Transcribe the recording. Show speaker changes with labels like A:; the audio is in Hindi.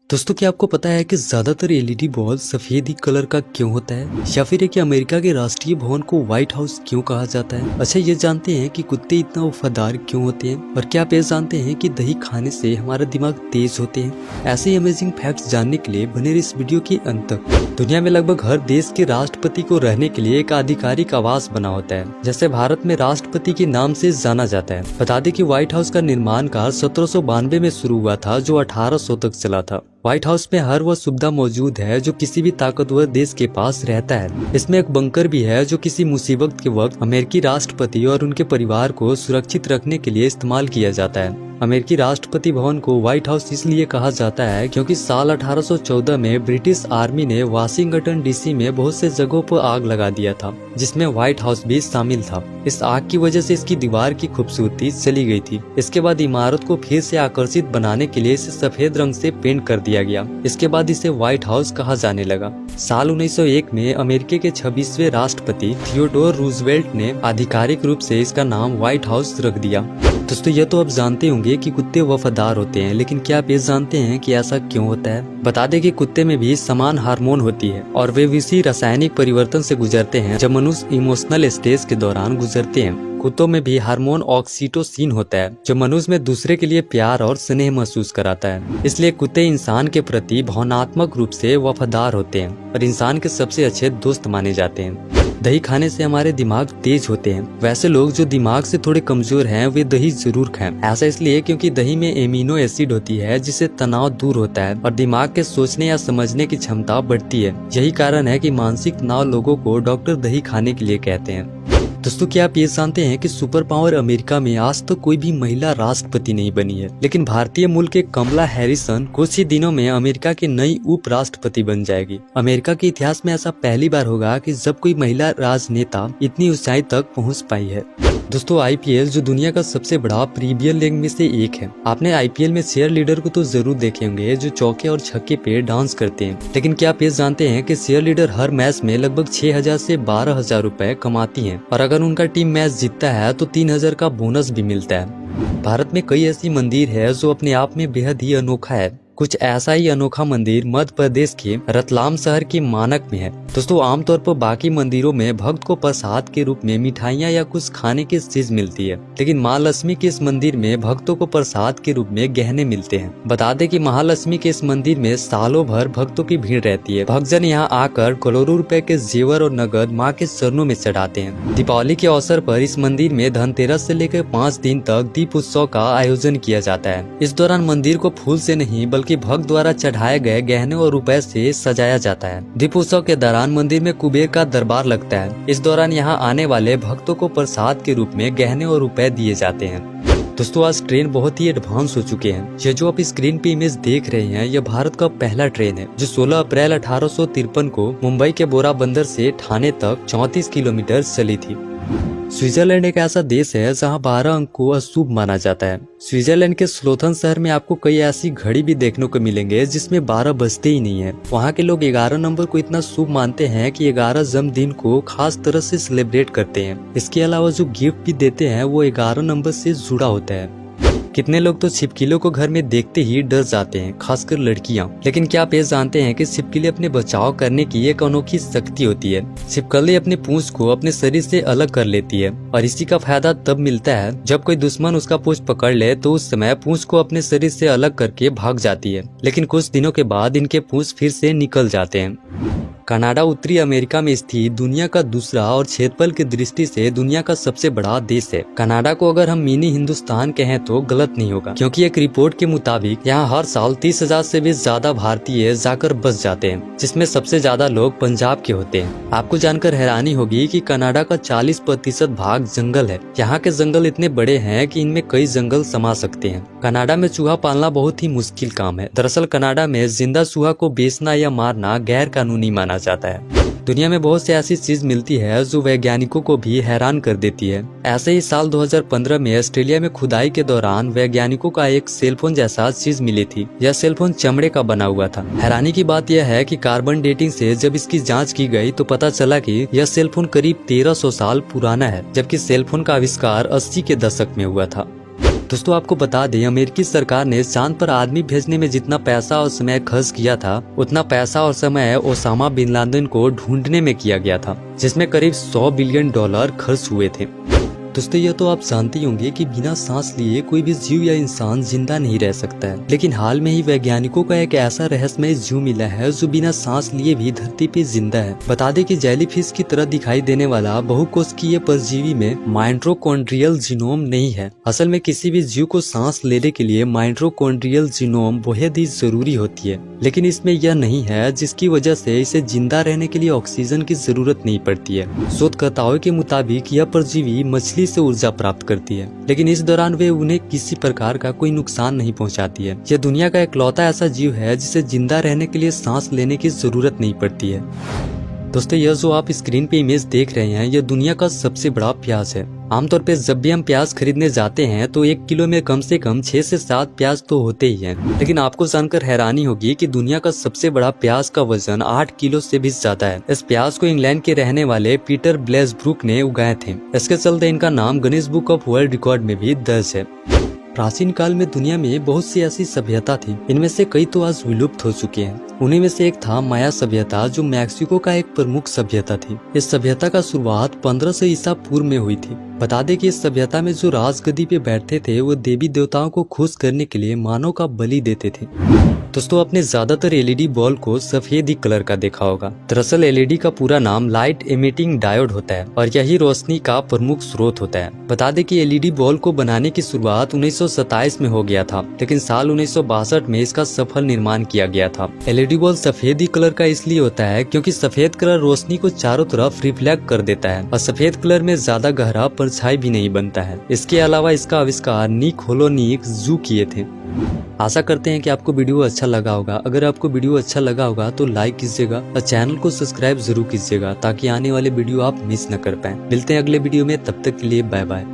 A: दोस्तों, क्या आपको पता है कि ज्यादातर एलईडी बल्ब सफेद ही कलर का क्यों होता है, या फिर कि अमेरिका के राष्ट्रीय भवन को व्हाइट हाउस क्यों कहा जाता है। अच्छा, ये जानते हैं कि कुत्ते इतना वफादार क्यों होते हैं, और क्या आप ये जानते हैं कि दही खाने से हमारा दिमाग तेज होते हैं। ऐसे ही अमेजिंग फैक्ट्स जानने के लिए बने रहिए इस वीडियो के अंत तक। दुनिया में लगभग हर देश के राष्ट्रपति को रहने के लिए एक आधिकारिक आवास बना होता है, जैसे भारत में राष्ट्रपति के नाम से जाना जाता है। बता दें कि व्हाइट हाउस का निर्माण कार्य 1792 में शुरू हुआ था, जो 1800 तक चला था। व्हाइट हाउस में हर वह सुविधा मौजूद है जो किसी भी ताकतवर देश के पास रहता है। इसमें एक बंकर भी है जो किसी मुसीबत के वक्त अमेरिकी राष्ट्रपति और उनके परिवार को सुरक्षित रखने के लिए इस्तेमाल किया जाता है। अमेरिकी राष्ट्रपति भवन को व्हाइट हाउस इसलिए कहा जाता है क्योंकि साल 1814 में ब्रिटिश आर्मी ने वाशिंगटन डीसी में बहुत से जगहों पर आग लगा दिया था, जिसमें व्हाइट हाउस भी शामिल था। इस आग की वजह से इसकी दीवार की खूबसूरती चली गई थी। इसके बाद इमारत को फिर से आकर्षित बनाने के लिए इसे सफेद रंग से पेंट कर दिया गया। इसके बाद इसे व्हाइट हाउस कहा जाने लगा। साल 1901 में अमेरिका के 26वें राष्ट्रपति थियोडोर रूजवेल्ट ने आधिकारिक रूप से इसका नाम व्हाइट हाउस रख दिया। दोस्तों, यह तो आप जानते होंगे कि कुत्ते वफादार होते हैं, लेकिन क्या आप ये जानते हैं कि ऐसा क्यों होता है। बता दें कि कुत्ते में भी समान हार्मोन होती है और वे इसी रासायनिक परिवर्तन से गुजरते हैं जब मनुष्य इमोशनल स्टेज के दौरान गुजरते हैं। कुत्तों में भी हार्मोन ऑक्सीटोसिन होता है, जो मनुष्य में दूसरे के लिए प्यार और स्नेह महसूस कराता है। इसलिए कुत्ते इंसान के प्रति भावनात्मक रूप से वफादार होते हैं और इंसान के सबसे अच्छे दोस्त माने जाते हैं। दही खाने से हमारे दिमाग तेज होते हैं। वैसे लोग जो दिमाग से थोड़े कमजोर हैं, वे दही जरूर खाएं। ऐसा इसलिए क्योंकि दही में एमिनो एसिड होती है, जिससे तनाव दूर होता है और दिमाग के सोचने या समझने की क्षमता बढ़ती है। यही कारण है कि मानसिक तनाव लोगों को डॉक्टर दही खाने के लिए कहते हैं। दोस्तों, क्या आप ये जानते हैं कि सुपर पावर अमेरिका में आज तक कोई भी महिला राष्ट्रपति नहीं बनी है, लेकिन भारतीय मूल के कमला हैरिसन कुछ ही दिनों में अमेरिका की नई उप राष्ट्रपति बन जाएगी। अमेरिका के इतिहास में ऐसा पहली बार होगा कि जब कोई महिला राजनेता इतनी ऊंचाई तक पहुंच पाई है। दोस्तों, आईपीएल जो दुनिया का सबसे बड़ा प्रीमियर लीग में से एक है। आपने आईपीएल में शेयर लीडर को तो जरूर देखे होंगे, जो चौके और छक्के पे डांस करते हैं। लेकिन क्या आप ये जानते हैं कि शेयर लीडर हर मैच में लगभग 6,000 से 12,000 रुपए कमाती हैं, और अगर उनका टीम मैच जीतता है तो 3,000 का बोनस भी मिलता है। भारत में कई ऐसी मंदिर है जो अपने आप में बेहद ही अनोखा है। कुछ ऐसा ही अनोखा मंदिर मध्य प्रदेश के रतलाम शहर के मानक में है। दोस्तों, आमतौर पर बाकी मंदिरों में भक्त को प्रसाद के रूप में मिठाइयाँ या कुछ खाने की चीज मिलती है, लेकिन महालक्ष्मी के इस मंदिर में भक्तों को प्रसाद के रूप में गहने मिलते हैं। बता दें कि महालक्ष्मी के इस मंदिर में सालों भर भक्तों की भीड़ रहती है। भक्तजन यहाँ आकर करोड़ों रुपए के जेवर और नगद माँ के चरणों में चढ़ाते हैं। दीपावली के अवसर पर इस मंदिर में धनतेरस से लेकर 5 दिन तक दीप उत्सव का आयोजन किया जाता है। इस दौरान मंदिर को फूल से नहीं बल्कि भक्त द्वारा चढ़ाए गए गहने और रुपए से सजाया जाता है। दीप उत्सव के दौरान मंदिर में कुबेर का दरबार लगता है। इस दौरान यहाँ आने वाले भक्तों को प्रसाद के रूप में गहने और रुपए दिए जाते हैं। दोस्तों, आज ट्रेन बहुत ही एडवांस हो चुके हैं। ये जो आप स्क्रीन पे इमेज देख रहे हैं, यह भारत का पहला ट्रेन है जो 16 अप्रैल 1853 को मुंबई के बोरा बंदर से ठाणे तक 34 किलोमीटर चली थी। स्विट्जरलैंड एक ऐसा देश है जहां 12 अंक को अशुभ माना जाता है। स्विट्जरलैंड के स्लोथन शहर में आपको कई ऐसी घड़ी भी देखने को मिलेंगे जिसमें 12 बजते ही नहीं है। वहां के लोग 11 नंबर को इतना शुभ मानते हैं कि 11 जन्मदिन को खास तरह से सेलिब्रेट करते हैं। इसके अलावा जो गिफ्ट भी देते हैं वो 11 नंबर से जुड़ा होता है। कितने लोग तो छिपकलियों को घर में देखते ही डर जाते हैं, खासकर लड़कियां। लेकिन क्या आप ये जानते हैं कि छिपकली अपने बचाव करने की एक अनोखी शक्ति होती है। छिपकली अपने पूंछ को अपने शरीर से अलग कर लेती है, और इसी का फायदा तब मिलता है जब कोई दुश्मन उसका पूंछ पकड़ ले तो उस समय पूंछ को अपने शरीर से अलग करके भाग जाती है। लेकिन कुछ दिनों के बाद इनके पूंछ फिर से निकल जाते हैं। कनाडा उत्तरी अमेरिका में स्थित दुनिया का दूसरा और क्षेत्रफल की दृष्टि से दुनिया का सबसे बड़ा देश है। कनाडा को अगर हम मिनी हिंदुस्तान कहें तो गलत नहीं होगा, क्योंकि एक रिपोर्ट के मुताबिक यहाँ हर साल 30,000 से भी ज्यादा भारतीय जाकर बस जाते हैं, जिसमें सबसे ज्यादा लोग पंजाब के होते हैं। आपको जानकर हैरानी होगी कि कनाडा का 40% भाग जंगल है। यहाँ के जंगल इतने बड़े हैं कि इनमें कई जंगल समा सकते हैं। कनाडा में चूहा पालना बहुत ही मुश्किल काम है। दरअसल कनाडा में जिंदा चूहा को बेचना या मारना गैर कानूनी माना जाता है। दुनिया में बहुत सी ऐसी चीज मिलती है जो वैज्ञानिकों को भी हैरान कर देती है। ऐसे ही साल 2015 में ऑस्ट्रेलिया में खुदाई के दौरान वैज्ञानिकों का एक सेलफोन जैसा चीज मिली थी। यह सेलफोन चमड़े का बना हुआ था। हैरानी की बात यह है कि कार्बन डेटिंग से जब इसकी जांच की गई तो पता चला कि यह सेलफोन करीब 1300 साल पुराना है, जबकि सेलफोन का आविष्कार 80 के दशक में हुआ था। दोस्तों आपको बता दें, अमेरिकी सरकार ने चांद पर आदमी भेजने में जितना पैसा और समय खर्च किया था, उतना पैसा और समय ओसामा बिन लादेन को ढूंढने में किया गया था, जिसमें करीब $100 बिलियन खर्च हुए थे। दोस्तों यह तो आप जानते ही होंगे कि बिना सांस लिए कोई भी जीव या इंसान जिंदा नहीं रह सकता है, लेकिन हाल में ही वैज्ञानिकों को एक ऐसा रहस्यमय जीव मिला है जो बिना सांस लिए भी धरती पे जिंदा है। बता दें कि जेलीफिश की तरह दिखाई देने वाला बहुकोशिकीय परजीवी में माइटोकॉन्ड्रियल जीनोम नहीं है। असल में किसी भी जीव को सांस लेने के लिए माइटोकॉन्ड्रियल जीनोम बेहद ही जरूरी होती है, लेकिन इसमें यह नहीं है, जिसकी वजह से इसे जिंदा रहने के लिए ऑक्सीजन की जरूरत नहीं पड़ती है। शोधकर्ताओं के मुताबिक यह परजीवी मछली से ऊर्जा प्राप्त करती है, लेकिन इस दौरान वे उन्हें किसी प्रकार का कोई नुकसान नहीं पहुंचाती है। यह दुनिया का इकलौता ऐसा जीव है जिसे जिंदा रहने के लिए सांस लेने की जरूरत नहीं पड़ती है। दोस्तों यह जो आप स्क्रीन पे इमेज देख रहे हैं, यह दुनिया का सबसे बड़ा प्याज है। आमतौर पे जब भी हम प्याज खरीदने जाते हैं तो 1 किलो में कम से कम 6 से 7 प्याज तो होते ही हैं। लेकिन आपको जानकर हैरानी होगी कि दुनिया का सबसे बड़ा प्याज का वजन 8 किलो से भी ज्यादा है। इस प्याज को इंग्लैंड के रहने वाले पीटर ब्लेसब्रुक ने उगाए थे। इसके चलते इनका नाम Guinness book of world record में भी दर्ज है। प्राचीन काल में दुनिया में बहुत सी ऐसी सभ्यता थी, इनमें से कई तो आज विलुप्त हो चुके हैं। उन्हीं में से एक था माया सभ्यता, जो मैक्सिको का एक प्रमुख सभ्यता थी। इस सभ्यता का शुरुआत 1500 ईसा पूर्व में हुई थी। बता दें कि इस सभ्यता में जो राजगद्दी पे बैठते थे वो देवी देवताओं को खुश करने के लिए मानव का बलि देते थे। दोस्तों आपने ज्यादातर एलईडी बल्ब को सफेद ही कलर का देखा होगा। दरअसल एलईडी का पूरा नाम लाइट एमिटिंग डायोड होता है और यही रोशनी का प्रमुख स्रोत होता है। बता दें कि एलईडी बल्ब को बनाने की शुरुआत 1927 में हो गया था, लेकिन साल 1962 में इसका सफल निर्माण किया गया था। एलईडी बल्ब सफेद ही कलर का इसलिए होता है क्योंकि सफेद कलर रोशनी को चारों तरफ रिफ्लेक्ट कर देता है और सफेद कलर में ज्यादा गहरा परछाई भी नहीं बनता है। इसके अलावा इसका आविष्कार निक होलोनिक जू किए थे। आशा करते हैं कि आपको वीडियो अच्छा लगा होगा। अगर आपको वीडियो अच्छा लगा होगा तो लाइक कीजिएगा और चैनल को सब्सक्राइब जरूर कीजिएगा, ताकि आने वाले वीडियो आप मिस न कर पाएं। मिलते हैं अगले वीडियो में, तब तक के लिए बाय बाय।